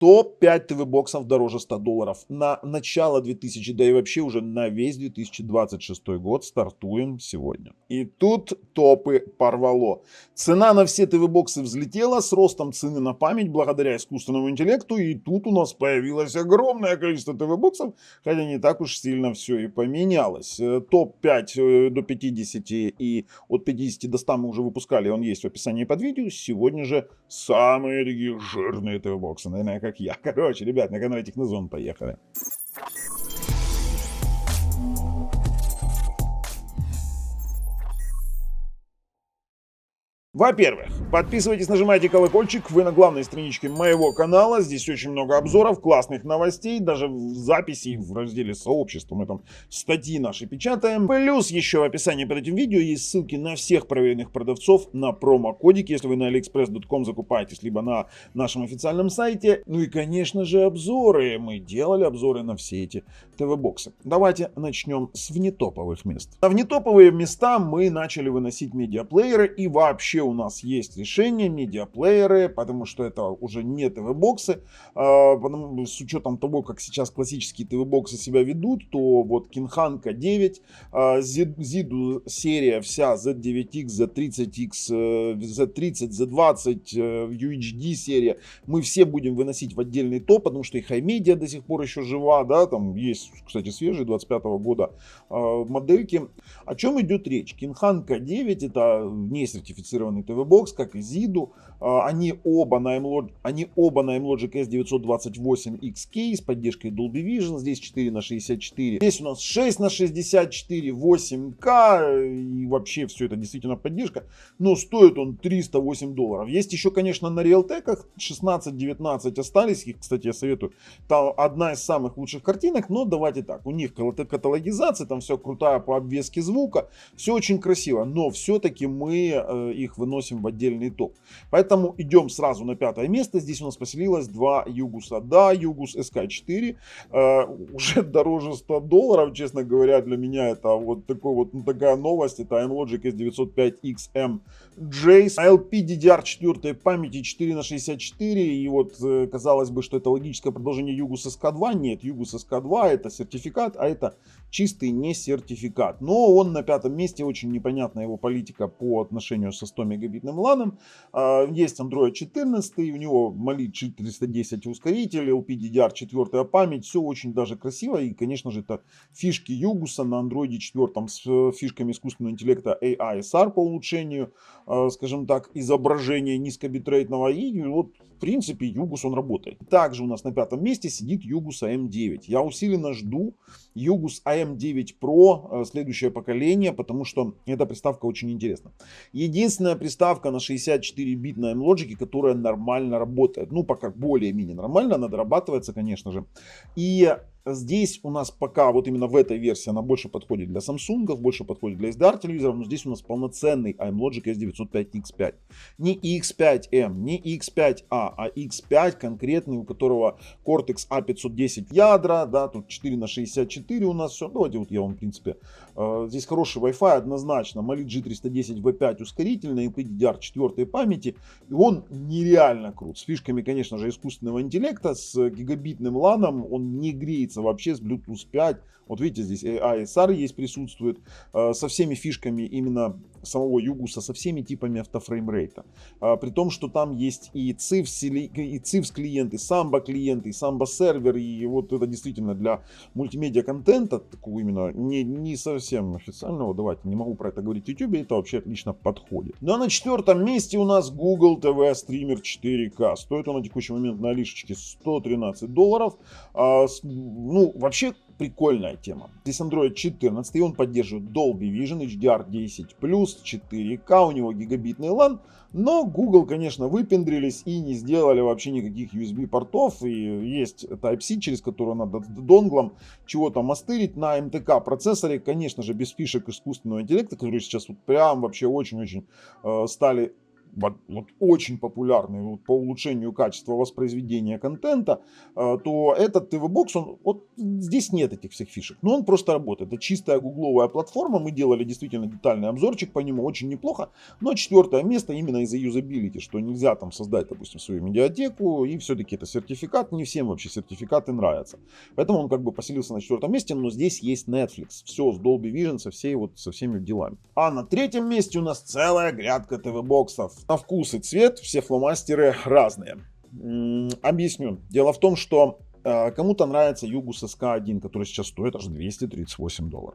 Топ-5 ТВ-боксов дороже $100 на начало 2000, да и вообще уже на весь 2026 год стартуем сегодня. И тут топы порвало. Цена на все ТВ-боксы взлетела с ростом цены на память благодаря искусственному интеллекту. И тут у нас появилось огромное количество ТВ-боксов, хотя не так уж сильно все и поменялось. Топ-5 до 50 и от 50 до 100 мы уже выпускали, он есть в описании под видео. Сегодня же самые такие жирные ТВ-боксы, наверное, как я. Короче, ребят, на канале Технозон поехали. Во-первых, подписывайтесь, нажимайте колокольчик, вы на главной страничке моего канала, здесь очень много обзоров, классных новостей, даже в записи в разделе сообщества мы там статьи наши печатаем. Плюс еще в описании под этим видео есть ссылки на всех проверенных продавцов, на промокодики, если вы на aliexpress.com закупаетесь, либо на нашем официальном сайте. Ну и, конечно же, обзоры. Мы делали обзоры на все эти ТВ-боксы. Давайте начнем с внетоповых мест. На внетоповые места мы начали выносить медиаплееры, и вообще у нас есть решение медиаплееры, потому что это уже не ТВ-боксы. С учетом того, как сейчас классические ТВ-боксы себя ведут, то вот Кинханка 9, Zidu серия вся Z9X, Z30X, Z30, Z20, UHD серия, мы все будем выносить в отдельный топ, потому что и iMedia до сих пор еще жива, да, там есть, кстати, свежие 25 года модельки. О чем идет речь? Кинханка 9 это не сертифицированный ТВ-бокс, как и Zidu. Они оба на M-Logic S928XK с поддержкой Dolby Vision. Здесь 4:64. Здесь у нас 6:64, 8К. И вообще все это действительно поддержка. Но стоит он $308. Есть еще, конечно, на Realtek 16-19 остались. Их, кстати, я советую. Там одна из самых лучших картинок. Но давайте так. У них каталогизация, там все крутая по обвеске звука. Все очень красиво. Но все-таки мы их выносим в отдельный топ. Поэтому идем сразу на 5 место. Здесь у нас поселилось два Югуса. Да, Югус SK4 уже дороже $100, честно говоря, для меня это вот такой вот, такая новость. Это iMlogic S905XM Jace, LPDDR4 памяти 4:64. И вот казалось бы, что это логическое продолжение Югус SK2. Нет, Югус SK2 это сертификат, а это чистый не сертификат. Но он на 5 месте, очень непонятна его политика по отношению со 100 мегабитным LAN. Есть Android 14, у него Mali 410 ускоритель, LPDDR4 память, все очень даже красиво. И, конечно же, это фишки Югуса на Android 4 с фишками искусственного интеллекта AI-SR по улучшению, скажем так, изображения низкобитрейтного. И вот, в принципе, Югус он работает. Также у нас на 5 месте сидит Югус AM9. Я усиленно жду Югус AM9 Pro, следующее поколение, потому что эта приставка очень интересна. Единственная приставка на 64 бит на M-Logic, которая нормально работает. Ну, пока более-менее нормально, она дорабатывается, конечно же. И здесь у нас пока вот именно в этой версии она больше подходит для Samsung, больше подходит для SDR телевизоров, но здесь у нас полноценный iMlogic S905X5. Не X5M, не X5A, а X5 конкретный, у которого Cortex A510 ядра, да, тут 4:64 у нас все. Давайте вот я вам, в принципе, здесь хороший Wi-Fi однозначно, Mali G310 V5 ускоритель на LPDDR4 памяти, и он нереально крут. С фишками, конечно же, искусственного интеллекта, с гигабитным LAN, он не греется вообще с Bluetooth 5. Вот видите, здесь AI-SR есть, присутствует, со всеми фишками именно самого Югуса, со всеми типами автофреймрейта. При том, что там есть и CIFS клиент, и Samba клиент, и Samba сервер, и вот это действительно для мультимедиа контента, такого именно не совсем официального, давайте, не могу про это говорить в YouTube, это вообще отлично подходит. Ну а на 4 месте у нас Google TV Streamer 4K. Стоит он на текущий момент на Алишечке $113. Ну, вообще прикольная тема. Здесь Android 14, и он поддерживает Dolby Vision, HDR10+, 4К, у него гигабитный LAN, но Google, конечно, выпендрились и не сделали вообще никаких USB портов, и есть Type-C, через который надо донглом чего-то мастырить на MTK процессоре, конечно же, без фишек искусственного интеллекта, которые сейчас вот прям вообще очень-очень стали вот очень популярный вот, по улучшению качества воспроизведения контента, то этот TV-бокс, вот здесь нет этих всех фишек, но он просто работает. Это чистая гугловая платформа, мы делали действительно детальный обзорчик по нему, очень неплохо, но 4 место именно из-за юзабилити, что нельзя там создать, допустим, свою медиатеку, и все-таки это сертификат, не всем вообще сертификаты нравятся. Поэтому он как бы поселился на 4 месте, но здесь есть Netflix, все с Dolby Vision, со всеми делами. А на 3 месте у нас целая грядка TV-боксов. На вкус и цвет все фломастеры разные. Объясню. Дело в том, что кому-то нравится Югус SK1, который сейчас стоит аж $238.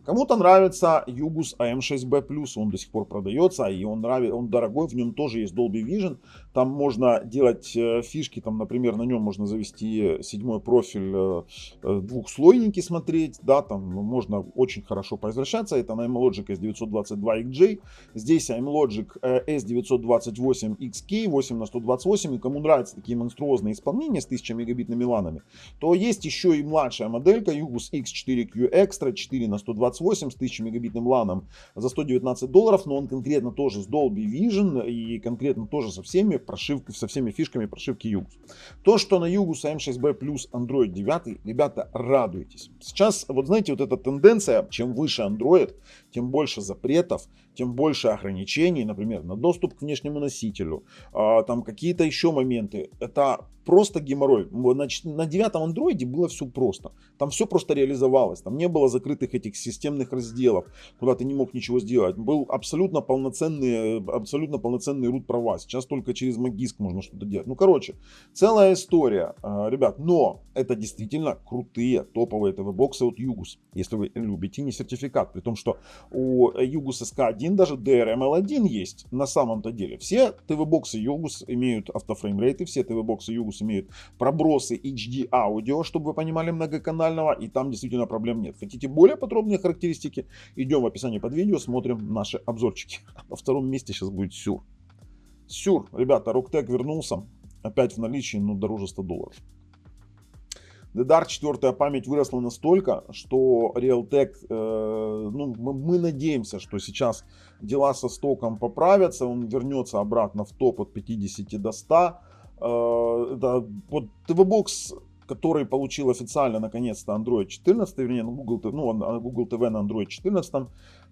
Кому-то нравится Югус AM6B+, он до сих пор продается, и он дорогой, в нем тоже есть Dolby Vision. Там можно делать фишки, там, например, на нем можно завести 7-й профиль двухслойники смотреть, да, там можно очень хорошо поизвращаться. Это на Amlogic S922XJ, здесь Amlogic S928XK 8х128, и кому нравятся такие монструозные исполнения с 1000 мегабитными ланами, то есть еще и младшая моделька Югус X4Q Extra 4х128 с 1000 мегабитным ланом за $119, но он конкретно тоже с Dolby Vision и конкретно тоже со всеми фишками прошивки Югус. То, что на Югус AM6B Plus Android 9, ребята, радуйтесь. Сейчас, вот знаете, вот эта тенденция, чем выше Android, тем больше запретов, тем больше ограничений, например, на доступ к внешнему носителю, там какие-то еще моменты. Это просто геморрой. На 9-м андроиде было все просто. Там все просто реализовалось. Там не было закрытых этих системных разделов, куда ты не мог ничего сделать. Был абсолютно полноценный root права. Сейчас только через Magisk можно что-то делать. Ну, короче, целая история, ребят. Но это действительно крутые топовые TV-боксы от Югус. Если вы любите не сертификат. При том, что у Югус SK1 даже DRM-L1 есть на самом-то деле. Все TV-боксы Югус имеют автофреймрейты, все TV-боксы Югус имеют пробросы HD аудио, чтобы вы понимали, многоканального, и там действительно проблем нет. Хотите более подробные характеристики? Идем в описании под видео, смотрим наши обзорчики. На 2 месте сейчас будет Сюр. Сюр, ребята, Rocktech вернулся, опять в наличии, но дороже $100. DDR 4 память выросла настолько, что Realtek, мы надеемся, что сейчас дела со стоком поправятся, он вернется обратно в топ от 50 до 100. Это вот TV-бокс, который получил официально наконец-то Android 14, вернее, Google TV на Android 14,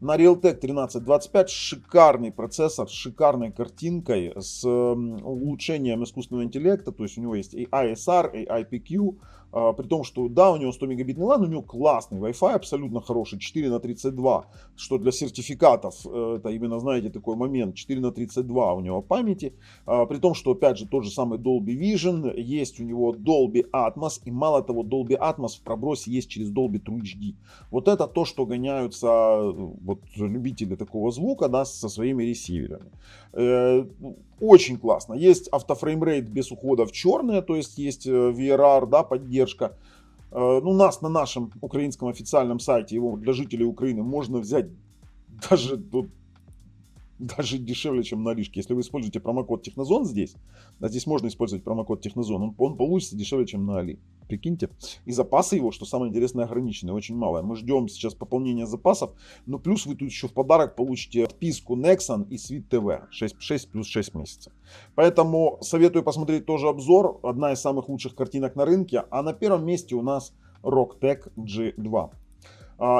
на Realtek 1325, шикарный процессор с шикарной картинкой, с улучшением искусственного интеллекта, то есть у него есть и ISR, и IPQ, при том, что да, у него 100 мегабитный LAN, у него классный Wi-Fi, абсолютно хороший, 4х32, что для сертификатов, это именно, знаете, такой момент, 4х32 у него памяти, при том, что, опять же, тот же самый Dolby Vision, есть у него Dolby Atmos, и мало того, Dolby Atmos в пробросе есть через Dolby True HD. Вот это то, что гоняются вот любители такого звука, да, со своими ресиверами. Очень классно. Есть автофреймрейт без ухода в черное, то есть есть VRR, да, поддержка. У нас на нашем украинском официальном сайте его для жителей Украины можно взять даже дешевле, чем на Алишке. Если вы используете промокод Технозон здесь, а здесь можно использовать промокод Технозон, он получится дешевле, чем на Али. Прикиньте. И запасы его, что самое интересное, ограничены, очень мало. Мы ждем сейчас пополнения запасов, но плюс вы тут еще в подарок получите подписку Nexon и Свит ТВ 6 плюс 6 месяцев. Поэтому советую посмотреть тоже обзор. Одна из самых лучших картинок на рынке. А на 1 месте у нас Rocktech G2.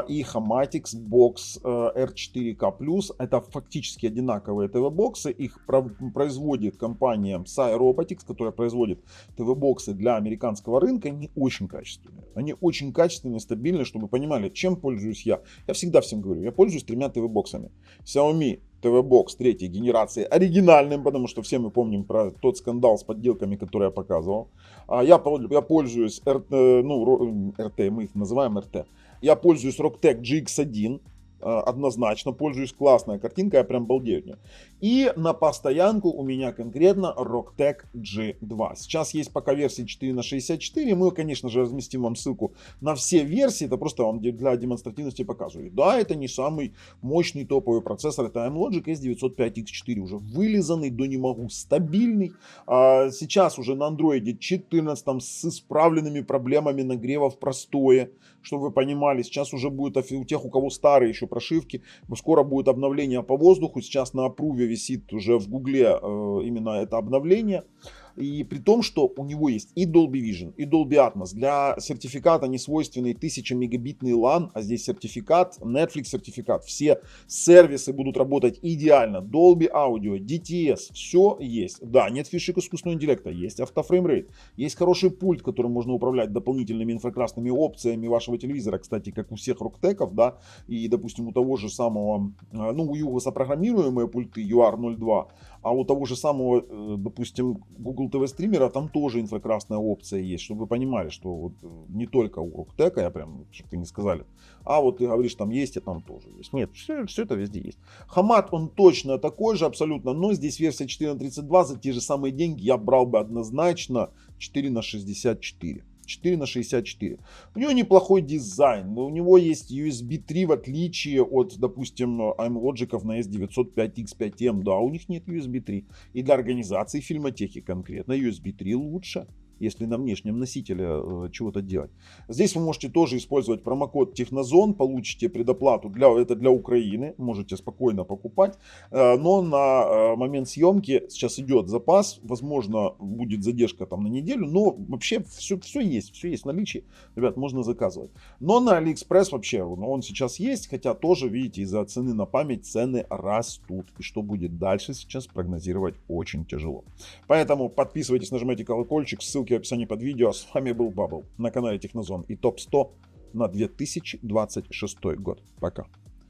И Hamatix Box R4K+. Это фактически одинаковые ТВ-боксы. Их производит компания Sai Robotics, которая производит ТВ-боксы для американского рынка. Они очень качественные. Они очень качественные, стабильные, чтобы вы понимали, чем пользуюсь я. Я всегда всем говорю, я пользуюсь 3 ТВ-боксами. Xiaomi TV-бокс 3-й генерации оригинальным, потому что все мы помним про тот скандал с подделками, который я показывал. Я пользуюсь RT, мы их называем RT. Я пользуюсь Rocktech GX1, однозначно пользуюсь, классная картинка, я прям балдею от нее. И на постоянку у меня конкретно Rocktech G2. Сейчас есть пока версии 4х64, мы, конечно же, разместим вам ссылку на все версии, это просто вам для демонстративности показываю. Да, это не самый мощный топовый процессор, это Amlogic S905X4, уже вылизанный до не могу, стабильный. Сейчас уже на Android 14 с исправленными проблемами нагрева в простое, чтобы вы понимали, сейчас уже будет у тех, у кого старый еще хорошей прошивки. Скоро будет обновление по воздуху. Сейчас на апруве висит уже в Гугле именно это обновление. И при том, что у него есть и Dolby Vision, и Dolby Atmos. Для сертификата не свойственный 1000 мегабитный LAN, а здесь сертификат, Netflix сертификат. Все сервисы будут работать идеально. Dolby Audio, DTS, все есть. Да, нет фишек искусственного интеллекта, есть автофреймрейт, есть хороший пульт, которым можно управлять дополнительными инфракрасными опциями вашего телевизора, кстати, как у всех Rocktech, да, и, допустим, у того же самого, ну, у Югоса программируемые пульты UR02, а у того же самого, допустим, Google TV стримера там тоже инфракрасная опция есть, чтобы вы понимали, что вот не только у Rocktech, я прям, чтобы вы не сказали, а вот ты говоришь, там есть, и там тоже есть. Нет, все это везде есть. Хамат, он точно такой же абсолютно, но здесь версия 4:32, за те же самые деньги я брал бы однозначно 4:64. 4:64. У него неплохой дизайн, но у него есть USB 3 в отличие от, допустим, iMlogic на S905X5M. Да, у них нет USB 3. И для организации фильмотехи конкретно USB 3 лучше, если на внешнем носителе чего-то делать. Здесь вы можете тоже использовать промокод Технозон, получите предоплату, это для Украины, можете спокойно покупать, но на момент съемки сейчас идет запас, возможно будет задержка там на неделю, но вообще все есть в наличии, ребят, можно заказывать. Но на AliExpress вообще он сейчас есть, хотя тоже, видите, из-за цены на память цены растут, и что будет дальше сейчас прогнозировать очень тяжело. Поэтому подписывайтесь, нажимайте колокольчик, ссылки в описании под видео. С вами был Бабл на канале Технозон и ТОП 100 на 2026 год. Пока.